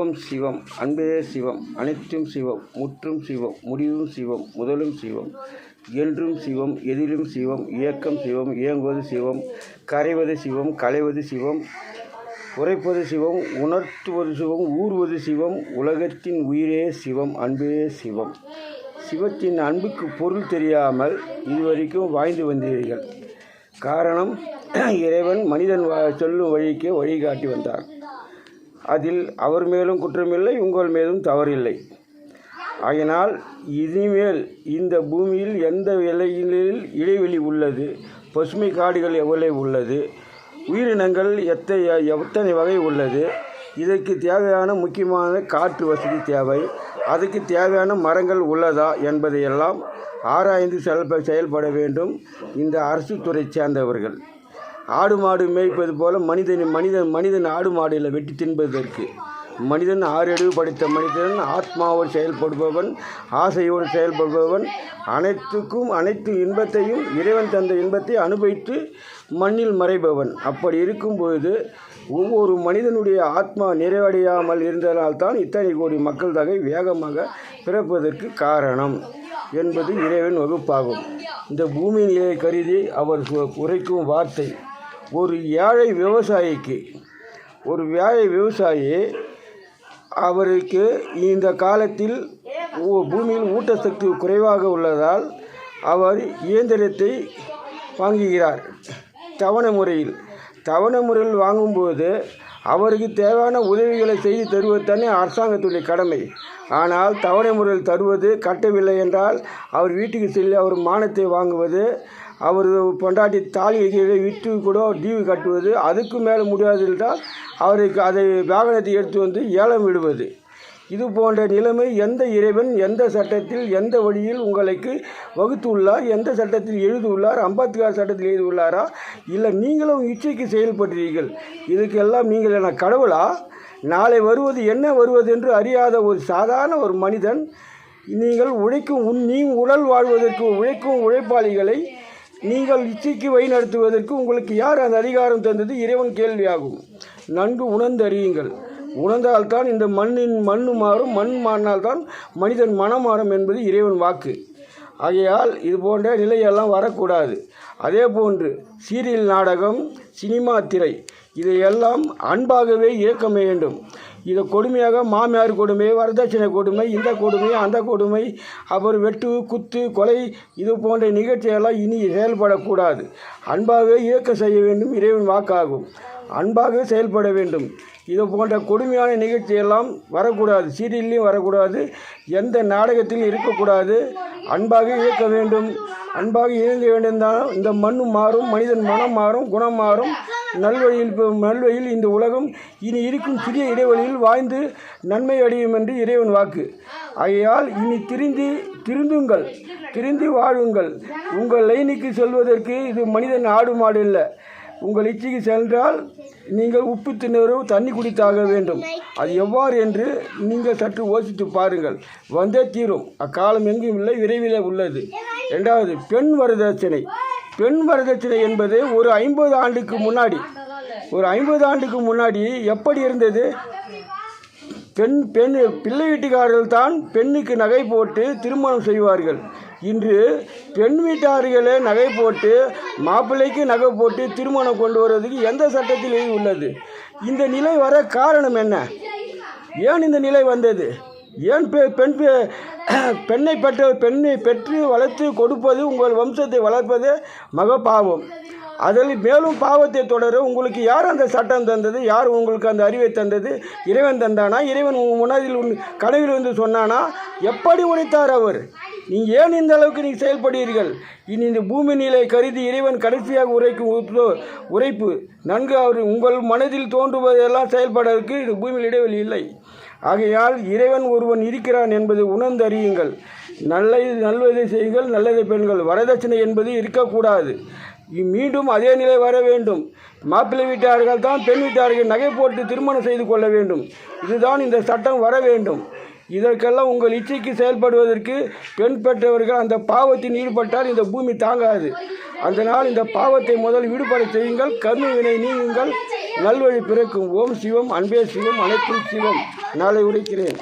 சிவம் சிவம், அன்பே சிவம், அனைத்தும் சிவம், முற்றும் சிவம், முடிவும் சிவம், முதலும் சிவம், என்றும் சிவம், எதிலும் சிவம், இயக்கம் சிவம், இயங்குவது சிவம், கரைவது சிவம், களைவது சிவம், உரைப்பது சிவம், உணர்த்துவது சிவம், ஊறுவது சிவம், உலகத்தின் உயிரே சிவம், அன்பே சிவம். சிவத்தின் அன்புக்கு பொருள் தெரியாமல் இதுவரைக்கும் வாழ்ந்து வந்தீர்கள். காரணம், இறைவன் மனிதன் சொல்லும் வழிக்கு வழிகாட்டி வந்தார். அதில் அவர் மேலும் குற்றமில்லை, உங்கள் மேலும் தவறில்லை. ஆகையினால் இனிமேல் இந்த பூமியில் எந்த எல்லையில் இடைவெளி உள்ளது, பசுமை காடுகள் எவ்வளவு உள்ளது, உயிரினங்கள் எத்தனை வகை உள்ளது, இதற்கு தேவையான முக்கியமான காற்று வசதி தேவை, அதுக்கு தேவையான மரங்கள் உள்ளதா என்பதையெல்லாம் ஆராய்ந்து செயல்பட வேண்டும் இந்த அரசு துறை சேர்ந்தவர்கள். ஆடு மாடு மேய்ப்பது போல மனிதன் ஆடு மாடுகளை வெட்டி தின்பதற்கு. மனிதன் 6 அறிவு படைத்த மனிதன் ஆத்மாவோடு செயல்படுபவன், ஆசையோடு செயல்படுபவன், அனைத்து இன்பத்தையும் இறைவன் தந்த இன்பத்தை அனுபவித்து மண்ணில் மறைபவன். அப்படி இருக்கும்போது ஒவ்வொரு மனிதனுடைய ஆத்மா நிறைவடையாமல் இருந்ததால்தான் இத்தனை கோடி மக்கள் தொகை வேகமாக பிறப்பதற்கு காரணம் என்பது இறைவன் வகுப்பாகும். இந்த பூமி நிலையை கருதி அவர் உரைக்கும் வார்த்தை, ஒரு ஏழை விவசாயி அவருக்கு இந்த காலத்தில் பூமியில் ஊட்டச்சத்து குறைவாக உள்ளதால் அவர் இயந்திரத்தை வாங்குகிறார். தவணை முறையில் வாங்கும்போது அவருக்கு தேவையான உதவிகளை செய்து தருவது தானே அரசாங்கத்துடைய கடமை. ஆனால் தவணை முறையில் தருவது கட்டவில்லை என்றால் அவர் வீட்டுக்கு செல்ல அவர் மானத்தை வாங்குவது, அவர் பொண்டாட்டி தாலியை விட்டு கூட டிவி கட்டுவது, அதுக்கு மேலே முடியாது என்றால் அவருக்கு அதை வாகனத்தை எடுத்து வந்து ஏலம் விடுவது. இது போன்ற நிலைமை எந்த இறைவன் எந்த சட்டத்தில் எந்த வழியில் உங்களுக்கு வகுத்துள்ளார், எந்த சட்டத்தில் எழுதியுள்ளார்? 56 சட்டத்தில் எழுதியுள்ளாரா? இல்லை நீங்களும் இச்சைக்கு செயல்படுறீர்கள்? இதுக்கெல்லாம் நீங்கள் என்ன கடவுளா? நாளை வருவது என்ன வருவது என்று அறியாத ஒரு சாதாரண ஒரு மனிதன், நீங்கள் நீ உடல் வாழ்வதற்கு உழைக்கும் உழைப்பாளிகளை நீங்கள் இச்சைக்கு வழிநடத்துவதற்கு உங்களுக்கு யார் அந்த அதிகாரம் தந்தது? இறைவன் கேள்வியாகும். நன்கு உணர்ந்தறியுங்கள். உணர்ந்தால்தான் இந்த மண்ணு மாறும், மண் மாறினால்தான் மனிதன் மனம் மாறும் என்பது இறைவன் வாக்கு. ஆகையால் இது போன்ற நிலையெல்லாம் வரக்கூடாது. அதே போன்று சீரியல் நாடகம், சினிமா திரை இதையெல்லாம் அன்பாகவே இயக்க வேண்டும். இதை கொடுமையாக மாமியார் கொடுமை, வரதட்சணை கொடுமை, இந்த கொடுமை, அந்த கொடுமை, அப்புறம் வெட்டு குத்து கொலை இது போன்ற நிகழ்ச்சியெல்லாம் இனி செயல்படக்கூடாது. அன்பாகவே இயக்க செய்ய வேண்டும், இறைவன் வாக்காகும். அன்பாகவே செயல்பட வேண்டும். இது போன்ற கொடுமையான நிகழ்ச்சியெல்லாம் வரக்கூடாது. சீரியல்லையும் வரக்கூடாது, எந்த நாடகத்திலும் இருக்கக்கூடாது. அன்பாக இயக்க வேண்டும். அன்பாக இயங்க வேண்டியிருந்தால் இந்த மண்ணு மாறும், மனிதன் மனம் மாறும், குணம் மாறும். நல்வழியில் இந்த உலகம் இனி இருக்கும் சிறிய இடைவெளியில் வாழ்ந்து நன்மை அடையும் என்று இறைவன் வாக்கு. ஆகையால் இனி திருந்தி வாழுங்கள். உங்கள் லைனுக்கு செல்வதற்கு இது மனிதன் ஆடு மாடு இல்லை. உங்கள் இச்சைக்கு சென்றால் நீங்கள் உப்பு தின்னரும் தண்ணி குடித்தாக வேண்டும். அது எவ்வாறு என்று நீங்கள் சற்று யோசித்து பாருங்கள். வந்தே தீரும். அக்காலம் எங்கும் இல்லை, விரைவில் உள்ளது. 2வது, பெண் வரதட்சணை என்பது ஒரு 50 ஆண்டுக்கு முன்னாடி எப்படி இருந்தது? பிள்ளை வீட்டுக்காரர்கள் தான் பெண்ணுக்கு நகை போட்டு திருமணம் செய்வார்கள். இன்று பெண் வீட்டார்களே நகை போட்டு மாப்பிள்ளைக்கு நகை போட்டு திருமணம் கொண்டு வருவதற்கு எந்த சட்டத்தில் உள்ளது? இந்த நிலை வர காரணம் என்ன? ஏன் இந்த நிலை வந்தது? ஏன் பெண்ணை பெற்று வளர்த்து கொடுப்பது, உங்கள் வம்சத்தை வளர்ப்பது மக பாவம். அதில் மேலும் பாவத்தை தொடர உங்களுக்கு யார் அந்த சட்டம் தந்தது? யார் உங்களுக்கு அந்த அறிவை தந்தது? இறைவன் தந்தானா? இறைவன் முன்னாடில் கனவில் வந்து சொன்னானா? எப்படி உரைத்தார் அவர்? நீங்கள் ஏன் இந்த அளவுக்கு நீங்கள் செயல்படுகிறீர்கள்? இனி இந்த பூமி நிலை கருதி இறைவன் கடைசியாக உரைக்கும் உரைப்பு நன்கு அவர் உங்கள் மனதில் தோன்றுவதெல்லாம் செயல்படுவதற்கு இது பூமியில் இடைவெளி இல்லை. ஆகையால் இறைவன் ஒருவன் இருக்கிறான் என்பதை உணர்ந்து அறியுங்கள். நல்லதை செய்யுங்கள், நல்லதை பெண்கள். வரதட்சணை என்பது இருக்கக்கூடாது. மீண்டும் அதே நிலை வர வேண்டும். மாப்பிள்ளை வீட்டார்கள் தான் பெண் வீட்டார்கள் நகை போட்டு திருமணம் செய்து கொள்ள வேண்டும். இதுதான் இந்த சட்டம் வர வேண்டும். இதற்கெல்லாம் உங்கள் இச்சைக்கு செயல்படுவதற்கு பெண் பெற்றவர்கள் அந்த பாவத்தில் ஈடுபட்டால் இந்த பூமி தாங்காது. அதனால் இந்த பாவத்தை முதல் விடுபட செய்யுங்கள், கர்ம வினை நீங்குங்கள், நல்வழி பிறக்கும். ஓம் சிவம், அன்பே சிவம், அனைத்தும் சிவம். நாளை உரைக்கிறேன்.